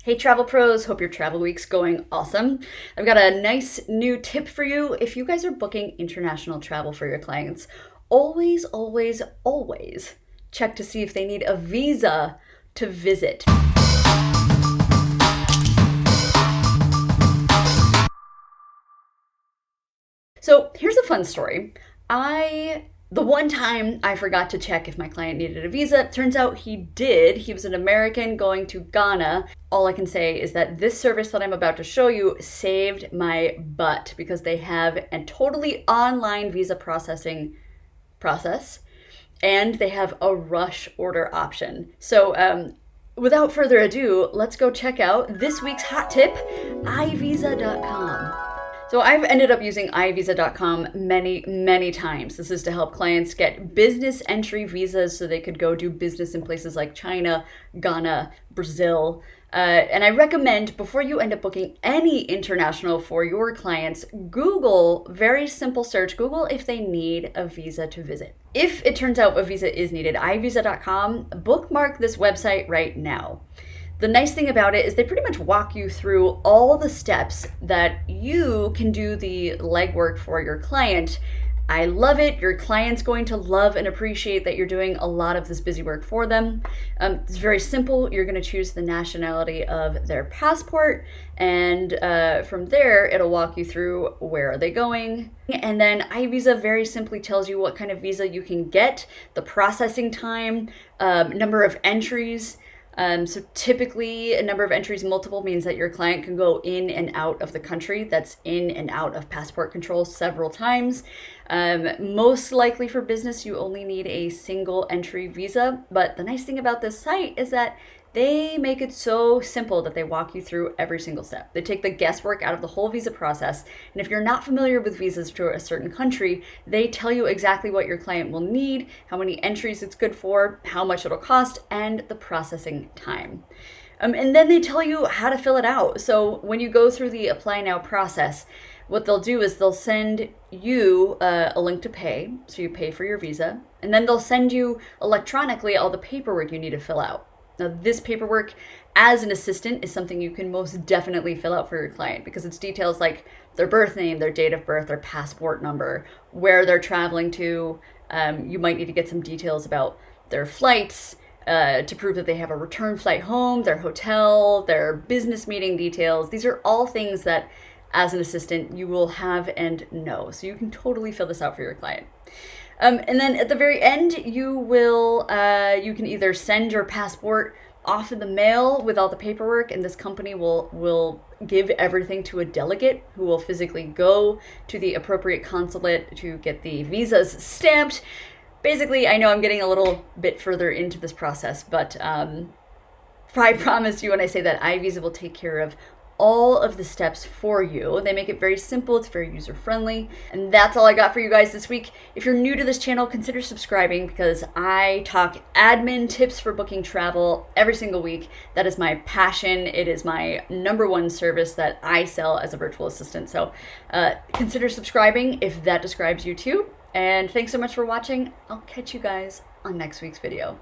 Hey travel pros, hope your travel week's going awesome. I've got a nice new tip for you. If you guys are booking international travel for your clients, always, always, always check to see if they need a visa to visit. So here's a fun story. The one time I forgot to check if my client needed a visa, turns out he did. He was an American going to Ghana. All I can say is that this service that I'm about to show you saved my butt because they have a totally online visa processing process and they have a rush order option. So without further ado, let's go check out this week's hot tip, iVisa.com. So I've ended up using iVisa.com many, many times. This is to help clients get business entry visas so they could go do business in places like China, Ghana, Brazil. And I recommend before you end up booking any international for your clients, Google, very simple search, Google if they need a visa to visit. If it turns out a visa is needed, iVisa.com, bookmark this website right now. The nice thing about it is they pretty much walk you through all the steps that you can do the legwork for your client. I love it. Your client's going to love and appreciate that you're doing a lot of this busy work for them. It's very simple. You're going to choose the nationality of their passport, and from there, it'll walk you through where are they going. And then iVisa very simply tells you what kind of visa you can get, the processing time, number of entries. So typically a number of entries multiple means that your client can go in and out of the country. That's in and out of passport control several times. Most likely for business, you only need a single entry visa. But the nice thing about this site is that they make it so simple that they walk you through every single step. They take the guesswork out of the whole visa process. And if you're not familiar with visas to a certain country, they tell you exactly what your client will need, how many entries it's good for, how much it'll cost, and the processing time. And then they tell you how to fill it out. So when you go through the apply now process, what they'll do is they'll send you a link to pay. So you pay for your visa. And then they'll send you electronically all the paperwork you need to fill out. Now, this paperwork as an assistant is something you can most definitely fill out for your client because it's details like their birth name, their date of birth, their passport number, where they're traveling to. You might need to get some details about their flights to prove that they have a return flight home, their hotel, their business meeting details. These are all things that as an assistant you will have and know. So you can totally fill this out for your client. And then at the very end, you can either send your passport off in the mail with all the paperwork, and this company will give everything to a delegate who will physically go to the appropriate consulate to get the visas stamped. Basically, I know I'm getting a little bit further into this process, but I promise you when I say that iVisa will take care of all of the steps for you. They make it very simple. It's very user-friendly. And that's all I got for you guys this week. If you're new to this channel, consider subscribing because I talk admin tips for booking travel every single week. That is my passion. It is my #1 service that I sell as a virtual assistant. So consider subscribing if that describes you too. And thanks so much for watching. I'll catch you guys on next week's video.